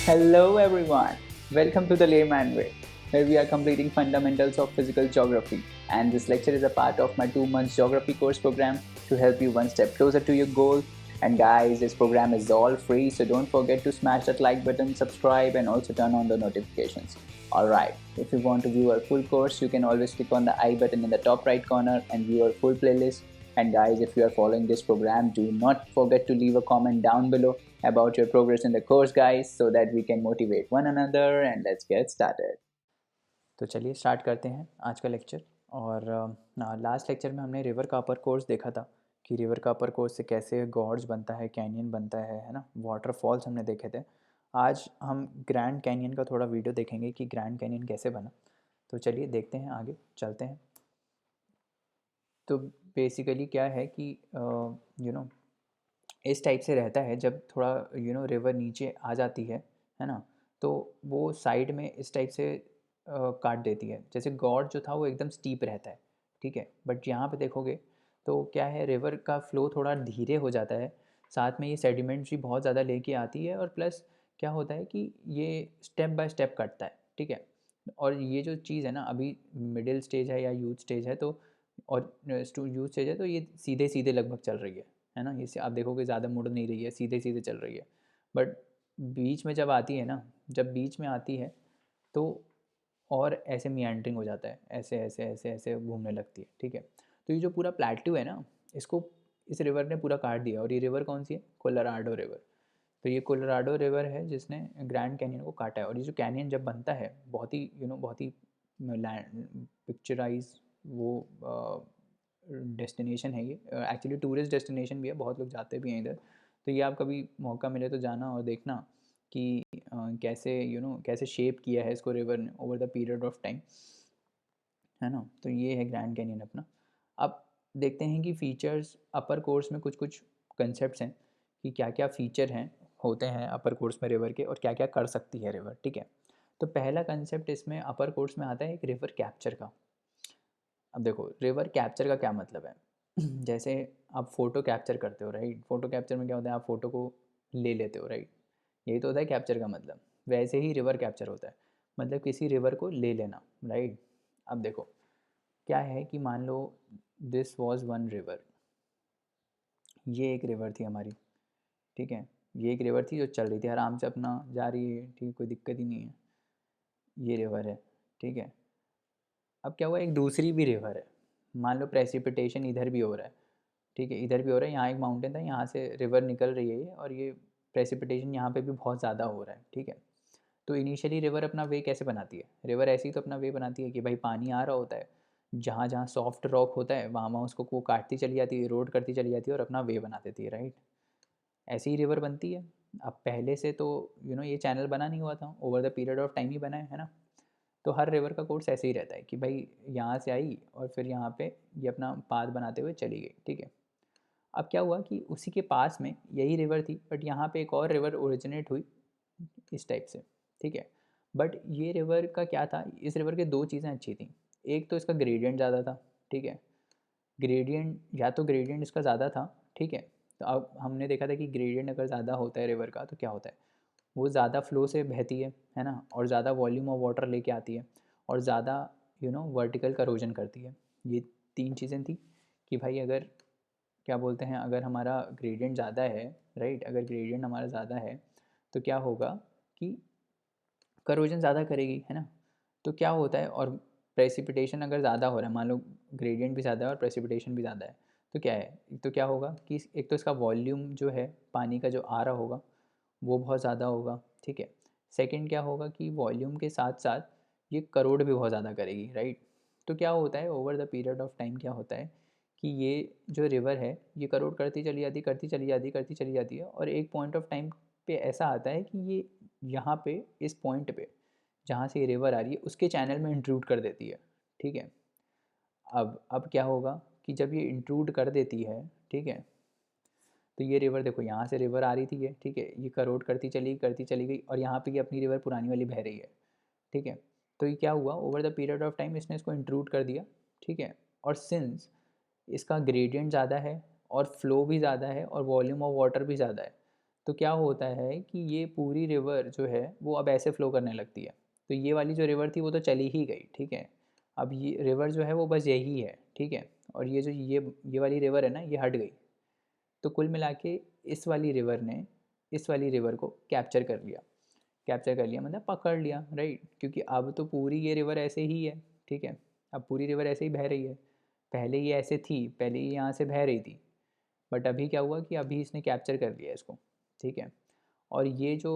Hello everyone, welcome to the Layman Way, where we are completing fundamentals of physical geography. And this lecture is a part of my 2 months geography course program to help you one step closer to your goal. And guys, this program is all free, so don't forget to smash that like button, subscribe, and also turn on the notifications. Alright, if you want to view our full course, you can always click on the I button in the top right corner and view our full playlist. And guys, if you are following this program, do not forget to leave a comment down below about your progress in the course, guys, so that we can motivate one another. And let's get started. तो चलिए start करते हैं आज का lecture. और last lecture में हमने river का अपर कोर्स देखा था कि रिवर का अपर कोर्स से कैसे गॉर्ज बनता है, कैनियन बनता है ना, वाटरफॉल्स हमने देखे थे। आज हम ग्रैंड कैनियन का थोड़ा वीडियो देखेंगे कि ग्रैंड कैनियन कैसे बना। तो चलिए देखते हैं, आगे चलते हैं। तो बेसिकली क्या है कि यू नो इस टाइप से रहता है, जब थोड़ा रिवर नीचे आ जाती है ना, तो वो साइड में इस टाइप से काट देती है। जैसे गॉड जो था वो एकदम स्टीप रहता है, ठीक है, बट यहाँ पे देखोगे तो क्या है, रिवर का फ्लो थोड़ा धीरे हो जाता है। साथ में ये सेडिमेंट्स भी बहुत ज़्यादा लेके आती है, और प्लस क्या होता है कि ये स्टेप बाय स्टेप कटता है, ठीक है। और ये जो चीज़ है ना, अभी मिडिल स्टेज है या यूथ स्टेज है, तो और यूथ स्टेज है, तो ये सीधे सीधे लगभग चल रही है ना। ये आप देखोगे ज़्यादा मुड़ नहीं रही है, सीधे सीधे चल रही है। बट बीच में जब आती है ना, जब बीच में आती है तो और ऐसे मियांडरिंग हो जाता है, ऐसे ऐसे ऐसे ऐसे घूमने लगती है, ठीक है। तो ये जो पूरा प्लेट्यू है ना, इसको इस रिवर ने पूरा काट दिया। और ये रिवर कौन सी है? Colorado river. तो ये कोलोराडो रिवर है जिसने ग्रैंड कैनियन को काटा है। और ये जो कैनियन जब बनता है, बहुत ही बहुत ही लैंड पिक्चराइज वो डेस्टिनेशन है। ये एक्चुअली टूरिस्ट डेस्टिनेशन भी है, बहुत लोग जाते भी हैं इधर। तो ये आप कभी मौका मिले तो जाना और देखना कि कैसे कैसे शेप किया है इसको रिवर ने over the period of time, है ना। तो ये है ग्रैंड कैनियन अपना। अब देखते हैं कि फ़ीचर्स अपर कोर्स में कुछ कुछ कंसेप्ट्स हैं कि क्या क्या फ़ीचर हैं, होते हैं अपर कोर्स में रिवर के, और क्या क्या कर सकती है रिवर, ठीक है। तो पहला कंसेप्ट इसमें अपर कोर्स में आता है एक रिवर कैप्चर का। अब देखो, रिवर कैप्चर का क्या मतलब है। जैसे आप फ़ोटो कैप्चर करते हो, राइट। फ़ोटो कैप्चर में क्या होता है, आप फ़ोटो को ले लेते हो, राइट। यही तो होता है कैप्चर का मतलब। वैसे ही रिवर कैप्चर होता है, मतलब किसी रिवर को ले लेना, राइट। अब देखो क्या है कि मान लो दिस वॉज वन रिवर, ये एक रिवर थी हमारी, ठीक है। ये एक रिवर थी जो चल रही थी आराम से, अपना जा रही है, ठीक, कोई दिक्कत ही नहीं है। ये रिवर है, ठीक है। अब क्या हुआ, एक दूसरी भी रिवर है। मान लो प्रेसिपिटेशन इधर भी हो रहा है, ठीक है, इधर भी हो रहा है। यहाँ एक माउंटेन था, यहाँ से रिवर निकल रही है ये, और ये प्रेसिपिटेशन यहाँ पे भी बहुत ज़्यादा हो रहा है, ठीक है। तो इनिशियली रिवर अपना वे कैसे बनाती है? रिवर ऐसे ही तो अपना वे बनाती है कि भाई पानी आ रहा होता है, जहाँ जहाँ सॉफ्ट रॉक होता है वहाँ वहाँ उसको वो काटती चली जाती है, रोड करती चली जाती है, और अपना वे बना देती है, राइट। ऐसे ही रिवर बनती है। अब पहले से तो ये चैनल बना नहीं हुआ था, over the period of time ही बना है ना। तो हर रिवर का कोर्स ऐसे ही रहता है कि भाई यहाँ से आई और फिर यहाँ पे ये अपना पाथ बनाते हुए चली गई, ठीक है। अब क्या हुआ कि उसी के पास में यही रिवर थी, बट यहाँ पे एक और रिवर ओरिजिनेट हुई इस टाइप से, ठीक है। बट ये रिवर का क्या था, इस रिवर के दो चीज़ें अच्छी थी। एक तो इसका ग्रेडियंट ज़्यादा था, ठीक है। ग्रेडियंट, या तो ग्रेडियंट इसका ज़्यादा था, ठीक है। तो अब हमने देखा था कि ग्रेडियंट अगर ज़्यादा होता है रिवर का तो क्या होता है, वो ज़्यादा फ्लो से बहती है ना, और ज़्यादा वॉल्यूम ऑफ वाटर लेके आती है, और ज़्यादा वर्टिकल करोजन करती है। ये तीन चीज़ें थी कि भाई अगर क्या बोलते हैं, अगर हमारा ग्रेडियंट ज़्यादा है, राइट, अगर ग्रेडियंट हमारा ज़्यादा है तो क्या होगा कि करोजन ज़्यादा करेगी, है ना। तो क्या होता है, और प्रेसिपिटेशन अगर ज़्यादा हो रहा है, मान लो ग्रेडियंट भी ज़्यादा है और प्रेसिपिटेशन भी ज़्यादा है, तो क्या है, तो क्या होगा कि एक तो इसका वॉल्यूम जो है पानी का जो आ रहा होगा वो बहुत ज़्यादा होगा, ठीक है। सेकंड क्या होगा कि वॉल्यूम के साथ साथ ये करोड़ भी बहुत ज़्यादा करेगी, राइट। तो क्या होता है, over the period of time क्या होता है कि ये जो रिवर है ये करोड़ करती चली जाती, करती चली जाती, करती चली जाती है, और एक पॉइंट ऑफ टाइम पे ऐसा आता है कि ये यहाँ पे इस पॉइंट पे जहाँ से ये रिवर आ रही है उसके चैनल में इंट्रूड कर देती है, ठीक है। अब क्या होगा कि जब ये इंट्रूड कर देती है, ठीक है, तो ये रिवर देखो, यहाँ से रिवर आ रही थी ये, ठीक है, ये करोड करती चली गई, और यहाँ पे ये अपनी रिवर पुरानी वाली बह रही है, ठीक है। तो ये क्या हुआ, over the period of time इसने इसको इंट्रूड कर दिया, ठीक है। और सिंस इसका ग्रेडियंट ज़्यादा है और फ्लो भी ज़्यादा है और वॉल्यूम ऑफ वाटर भी ज़्यादा है, तो क्या होता है कि ये पूरी रिवर जो है वो अब ऐसे फ्लो करने लगती है। तो ये वाली जो रिवर थी वो तो चली ही गई, ठीक है। अब ये रिवर जो है वो बस यही है, ठीक है। और ये जो ये वाली रिवर है ना, ये हट गई। तो कुल मिला के इस वाली रिवर ने इस वाली रिवर को कैप्चर कर लिया। कैप्चर कर लिया मतलब पकड़ लिया, राइट। क्योंकि अब तो पूरी ये रिवर ऐसे ही है, ठीक है। अब पूरी रिवर ऐसे ही बह रही है। पहले ये ऐसे थी, पहले ये यहाँ से बह रही थी, बट अभी क्या हुआ कि अभी इसने कैप्चर कर लिया इसको, ठीक है। और ये जो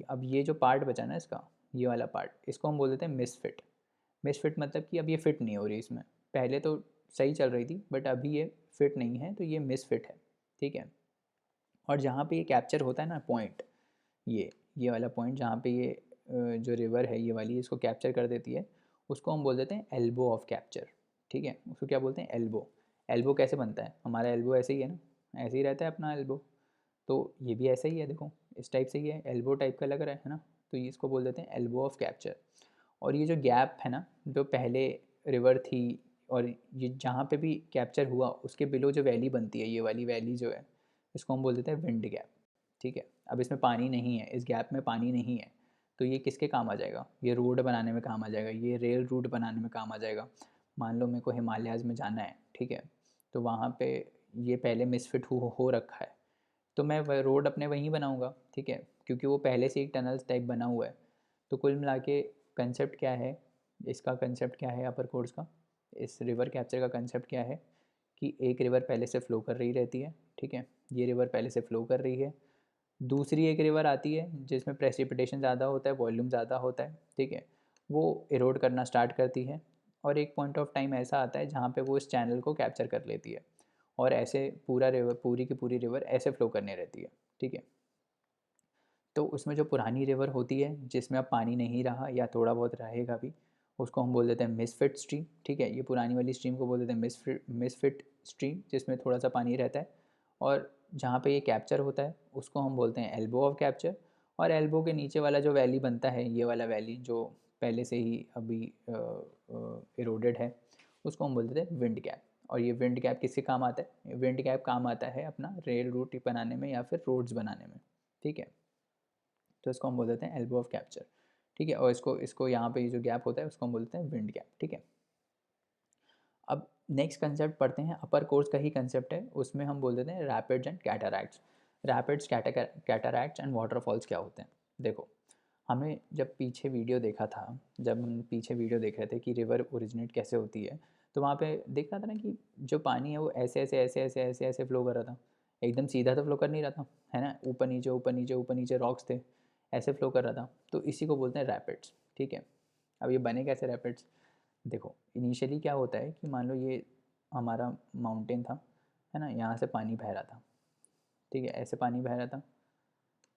अब ये जो पार्ट बचा ना इसका, ये वाला पार्ट, इसको हम बोल देते हैं मिसफिट। मिसफिट मतलब कि अब ये फिट नहीं हो रही इसमें। पहले तो सही चल रही थी बट अभी ये फिट नहीं है, तो ये मिसफिट है, ठीक है। और जहाँ पे ये कैप्चर होता है ना पॉइंट, ये वाला पॉइंट जहाँ पे ये जो रिवर है ये वाली इसको कैप्चर कर देती है, उसको हम बोल देते हैं एल्बो ऑफ कैप्चर, ठीक है। उसको क्या बोलते हैं, एल्बो। एल्बो कैसे बनता है, हमारा एल्बो ऐसे ही है ना, ऐसे ही रहता है अपना एल्बो। तो ये भी ऐसा ही है, देखो इस टाइप से ही है, एल्बो टाइप का लग रहा है ना। तो ये इसको बोल देते हैं एल्बो ऑफ कैप्चर। और ये जो गैप है ना, जो पहले रिवर थी और ये जहाँ पे भी कैप्चर हुआ उसके बिलो जो वैली बनती है, ये वाली वैली जो है, इसको हम बोल देते हैं विंड गैप, ठीक है। अब इसमें पानी नहीं है, इस गैप में पानी नहीं है, तो ये किसके काम आ जाएगा, ये रोड बनाने में काम आ जाएगा, ये रेल रूट बनाने में काम आ जाएगा। मान लो मेरे को हिमालयाज़ में जाना है, ठीक है। तो वहाँ पे ये पहले मिसफिट हो रखा है, तो मैं वह रोड अपने वहीं बनाऊँगा, ठीक है। क्योंकि वो पहले से एक टनल्स टाइप बना हुआ है। तो कुल मिला के कंसेप्ट क्या है, इसका कंसेप्ट क्या है अपर कोर्स का, इस रिवर कैप्चर का कंसेप्ट क्या है कि एक रिवर पहले से फ़्लो कर रही रहती है, ठीक है। ये रिवर पहले से फ़्लो कर रही है, दूसरी एक रिवर आती है जिसमें प्रेसिपिटेशन ज़्यादा होता है, वॉल्यूम ज़्यादा होता है, ठीक है। वो इरोड करना स्टार्ट करती है और एक पॉइंट ऑफ टाइम ऐसा आता है जहाँ पे वो इस चैनल को कैप्चर कर लेती है और ऐसे पूरा रिवर, पूरी की पूरी रिवर ऐसे फ्लो करने रहती है, ठीक है। तो उसमें जो पुरानी रिवर होती है जिसमें अब पानी नहीं रहा या थोड़ा बहुत रहेगा भी, उसको हम बोल देते हैं मिसफिट स्ट्रीम, ठीक है। ये पुरानी वाली स्ट्रीम को बोल देते हैं मिसफिट स्ट्रीम, जिसमें थोड़ा सा पानी रहता है। और जहाँ पे ये कैप्चर होता है उसको हम बोलते हैं एल्बो ऑफ कैप्चर। और एल्बो के नीचे वाला जो वैली बनता है, ये वाला वैली जो पहले से ही अभी इरोडेड है, उसको हम बोल देते हैं विंड गैप। और ये विंड गैप किसके काम आता है, विंड गैप काम आता है अपना रेल रूट बनाने में या फिर रोड्स बनाने में, ठीक है। तो इसको हम बोल देते हैं एल्बो ऑफ कैप्चर, ठीक है। और इसको इसको यहाँ पे जो गैप होता है उसको हम बोलते हैं विंड गैप, ठीक है। अब नेक्स्ट कंसेप्ट पढ़ते हैं, अपर कोर्स का ही कंसेप्ट है, उसमें हम बोल देते हैं rapids and cataracts. Rapids, cataracts and waterfalls क्या होते हैं। देखो, हमने जब पीछे वीडियो देखा था, जब हम पीछे वीडियो देख रहे थे कि रिवर ओरिजिनेट कैसे होती है, तो वहाँ पे देख रहा था ना कि जो पानी है वो ऐसे ऐसे ऐसे ऐसे ऐसे ऐसे फ्लो कर रहा था। एकदम सीधा तो फ्लो कर नहीं रहा था, है ना, ऊपर नीचे ऊपर नीचे ऊपर नीचे रॉक्स थे, ऐसे फ्लो कर रहा था। तो इसी को बोलते हैं रैपिड्स, ठीक है। अब ये बने कैसे रैपिड्स, देखो इनिशियली क्या होता है कि मान लो ये हमारा माउंटेन था, है ना, यहाँ से पानी बह रहा था, ठीक है, ऐसे पानी बह रहा था।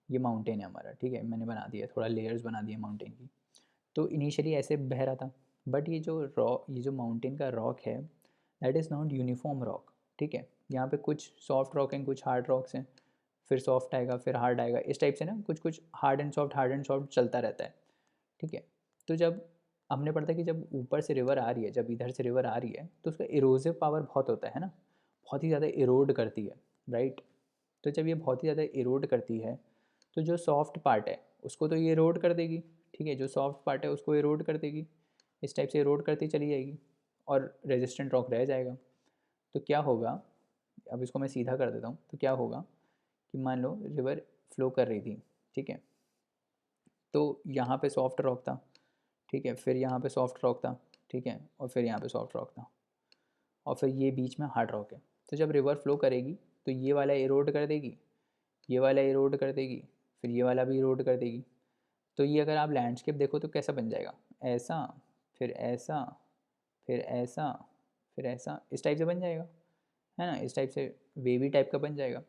ये माउंटेन है हमारा, ठीक है, मैंने बना दिया, थोड़ा लेयर्स बना दिए माउंटेन की। तो इनिशियली ऐसे बह रहा था, बट ये जो माउंटेन का रॉक है, that is not uniform rock, ठीक है। यहाँ पे कुछ सॉफ्ट रॉक हैं, कुछ हार्ड रॉक्स हैं, फिर सॉफ्ट आएगा फिर हार्ड आएगा, इस टाइप से ना कुछ कुछ हार्ड एंड सॉफ्ट चलता रहता है, ठीक है। तो जब हमने पढ़ा था कि जब ऊपर से रिवर आ रही है, जब इधर से रिवर आ रही है, तो उसका इरोसिव पावर बहुत होता है ना, बहुत ही ज़्यादा इरोड करती है, राइट। तो जब ये बहुत ही ज़्यादा इरोड करती है, तो जो सॉफ्ट पार्ट है उसको तो ये इरोड कर देगी, ठीक है, जो सॉफ्ट पार्ट है उसको इरोड कर देगी, इस टाइप से इरोड करती चली जाएगी और रेजिस्टेंट रॉक रह जाएगा। तो क्या होगा, अब इसको मैं सीधा कर देता हूँ, तो क्या होगा कि मान लो रिवर फ्लो कर रही थी, ठीक है। तो यहाँ पे सॉफ्ट रॉक था, ठीक है, फिर यहाँ पे सॉफ्ट रॉक था, ठीक है, और फिर यहाँ पे सॉफ्ट रॉक था, और फिर ये बीच में हार्ड रॉक है। तो जब रिवर फ्लो करेगी तो ये वाला इरोड कर देगी, ये वाला इरोड कर देगी, फिर ये वाला भी इरोड कर देगी। तो ये अगर आप लैंडस्केप देखो तो कैसा बन जाएगा, ऐसा, फिर ऐसा, फिर ऐसा, फिर ऐसा, इस टाइप से बन जाएगा, है ना, इस टाइप से वेवी टाइप का बन जाएगा।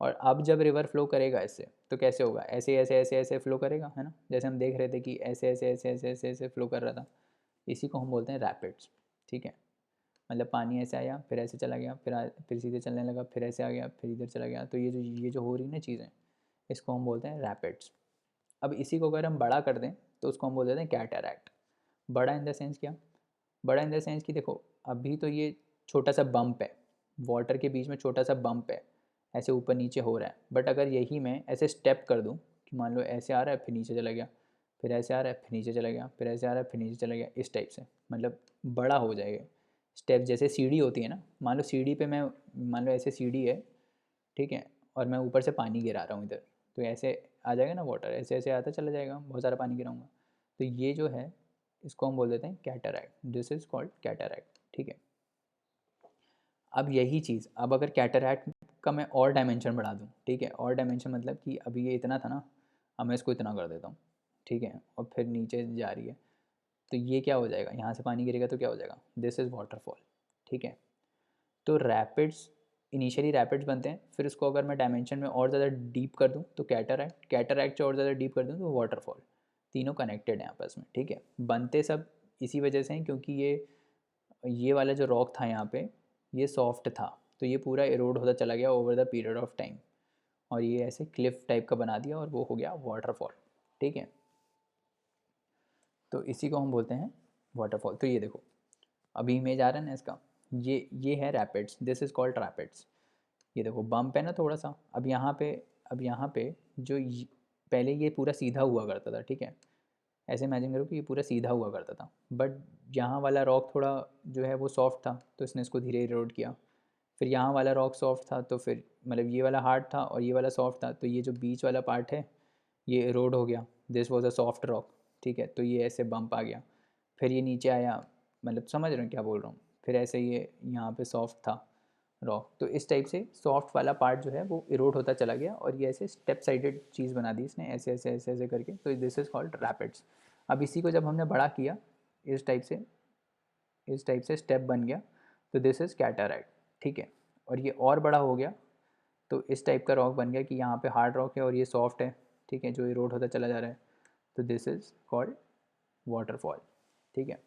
और अब जब रिवर फ्लो करेगा इससे तो कैसे होगा, ऐसे ऐसे ऐसे ऐसे फ्लो करेगा, है ना, जैसे हम देख रहे थे कि ऐसे ऐसे ऐसे ऐसे ऐसे ऐसे फ्लो कर रहा था। इसी को हम बोलते हैं रैपिड्स, ठीक है। मतलब पानी ऐसे आया फिर ऐसे चला गया, फिर सीधे चलने लगा, फिर ऐसे आ गया, फिर इधर चला गया। तो ये जो हो रही ना चीज़ें, इसको हम बोलते हैं रैपिड्स। अब इसी को अगर हम बड़ा कर दें तो उसको हम बोल देते हैं कैटरैक्ट। बड़ा इन द सेंस क्या, बड़ा इन द सेंस कि देखो अभी तो ये छोटा सा बम्प है, वाटर के बीच में छोटा सा बम्प है, ऐसे ऊपर नीचे हो रहा है। बट अगर यही मैं ऐसे स्टेप कर दूँ कि मान लो ऐसे आ रहा है फिर नीचे चला गया, फिर ऐसे आ रहा है फिर नीचे चला गया, फिर ऐसे आ रहा है फिर नीचे चला गया, इस टाइप से मतलब बड़ा हो जाएगा। स्टेप जैसे सीढ़ी होती है ना, मान लो सीढ़ी पे मैं, मान लो ऐसे सीढ़ी है, ठीक है, और मैं ऊपर से पानी गिरा रहा हूँ इधर, तो ऐसे आ जाएगा ना वाटर, ऐसे ऐसे आता चला जाएगा, बहुत सारा पानी गिराऊंगा। तो ये जो है इसको हम बोल देते हैं cataract, this is called cataract, ठीक है। अब यही चीज़, अब अगर कैटरैक्ट का मैं और डायमेंशन बढ़ा दूँ, ठीक है, और डायमेंशन मतलब कि अभी ये इतना था ना, अब मैं इसको इतना कर देता हूँ, ठीक है, और फिर नीचे जा रही है, तो ये क्या हो जाएगा, यहाँ से पानी गिरेगा तो क्या हो जाएगा, दिस इज़ वाटरफॉल, ठीक है। तो रैपिड्स इनिशियली रैपिड्स बनते हैं, फिर उसको अगर मैं डायमेंशन में और ज़्यादा डीप कर दूँ तो कैटरैक्ट, कैटरैक्ट से और ज़्यादा डीप कर दूँ तो वाटरफॉल। तीनों कनेक्टेड हैं आपस में, ठीक है। बनते सब इसी वजह से हैं क्योंकि ये वाला जो रॉक था यहाँ पे, ये सॉफ्ट था, तो ये पूरा इरोड होता चला गया over the period of time, और ये ऐसे क्लिफ टाइप का बना दिया और वो हो गया वाटरफॉल, ठीक है। तो इसी को हम बोलते हैं वाटरफॉल। तो ये देखो अभी इमेज आ रहा है ना इसका, ये है rapids, this is called rapids. ये देखो बम्प है ना थोड़ा सा, अब यहाँ पे पहले ये पूरा सीधा हुआ करता था, ठीक है, ऐसे इमेजिन करो कि ये पूरा सीधा हुआ करता था, बट यहाँ वाला रॉक थोड़ा जो है वो सॉफ्ट था, तो इसने इसको धीरे इरोड किया। फिर यहाँ वाला रॉक सॉफ्ट था, तो फिर मतलब ये वाला हार्ड था और ये वाला सॉफ्ट था, तो ये जो बीच वाला पार्ट है ये इरोड हो गया, this was a soft rock, ठीक है, तो ये ऐसे बम्प आ गया। फिर ये नीचे आया, मतलब समझ रहे हो क्या बोल रहा हूँ, फिर ऐसे ये यहाँ पे सॉफ्ट था रॉक, तो इस टाइप से सॉफ्ट वाला पार्ट जो है वो इरोड होता चला गया, और ये ऐसे स्टेप साइडेड चीज़ बना दी इसने, ऐसे ऐसे ऐसे ऐसे करके, तो दिस इज़ कॉल्ड रैपिड्स। अब इसी को जब हमने बड़ा किया इस टाइप से, इस टाइप से स्टेप बन गया, तो दिस इज़ कैटरैक्ट, ठीक है। और ये और बड़ा हो गया, तो इस टाइप का रॉक बन गया कि यहाँ पे हार्ड रॉक है और ये सॉफ्ट है, ठीक है, जो इरोड होता चला जा रहा है, तो दिस इज़ कॉल्ड वाटरफॉल, ठीक है।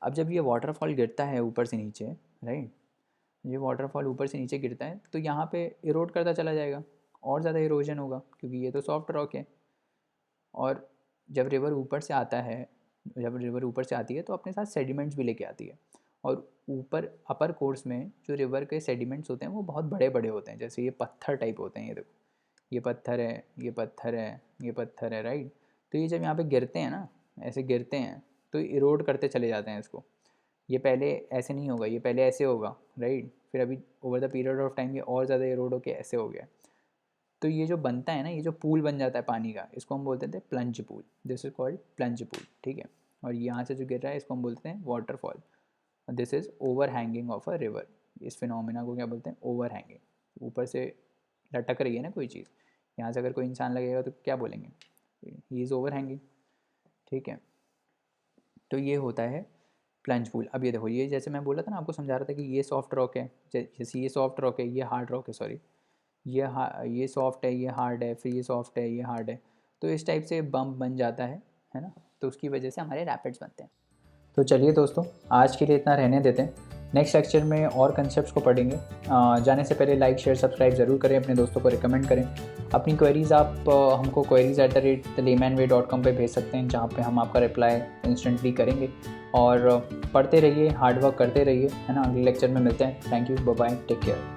अब जब ये वाटरफॉल गिरता है ऊपर से नीचे, राइट, ये वाटरफॉल ऊपर से नीचे गिरता है तो यहाँ पे इरोड करता चला जाएगा, और ज़्यादा इरोजन होगा क्योंकि ये तो सॉफ्ट रॉक है। और जब रिवर ऊपर से आता है, जब रिवर ऊपर से आती है तो अपने साथ सेडिमेंट्स भी लेके आती है, और ऊपर अपर कोर्स में जो रिवर के सेडिमेंट्स होते हैं वो बहुत बड़े बड़े होते हैं, जैसे ये पत्थर टाइप होते हैं, ये देखो ये पत्थर है, ये पत्थर है, ये पत्थर है, राइट। तो ये जब यहाँ पे गिरते हैं ना, ऐसे गिरते हैं तो इरोड करते चले जाते हैं इसको। ये पहले ऐसे नहीं होगा, ये पहले ऐसे होगा, राइट, फिर अभी over the period of time ये और ज़्यादा इरोड होके ऐसे हो गया। तो ये जो बनता है ना, ये जो पूल बन जाता है पानी का, इसको हम बोलते थे plunge pool, this is called plunge pool, ठीक है। और यहाँ से जो गिर रहा है इसको हम बोलते हैं waterfall, this is over hanging of a river. इस फिनोमिना को क्या बोलते हैं, ओवर हैंगिंग। ऊपर से लटक रही है ना कोई चीज़, यहाँ से अगर कोई इंसान लगेगा तो क्या बोलेंगे, ही इज़ ओवर हैंगिंग, ठीक है। तो ये होता है प्लंज पूल। अब ये देखो, ये जैसे मैं बोला था ना, आपको समझा रहा था कि ये सॉफ्ट रॉक है, जैसे ये सॉफ्ट रॉक है, ये हार्ड रॉक है, सॉरी, ये सॉफ्ट है, ये हार्ड है, फिर ये सॉफ्ट है, ये हार्ड है, तो इस टाइप से बम्प बन जाता है ना, तो उसकी वजह से हमारे रैपिड्स बनते हैं। तो चलिए दोस्तों, आज के लिए इतना रहने देते हैं, नेक्स्ट लेक्चर में और कंसेप्ट्स को पढ़ेंगे। जाने से पहले लाइक शेयर सब्सक्राइब ज़रूर करें, अपने दोस्तों को रिकमेंड करें। अपनी क्वेरीज़ आप हमको queries@thelaymanway.com पे भेज सकते हैं, जहाँ पे हम आपका रिप्लाई इंस्टेंटली करेंगे। और पढ़ते रहिए, हार्ड वर्क करते रहिए, है ना। अगले लेक्चर में मिलते हैं। Thank you, bye bye, take care.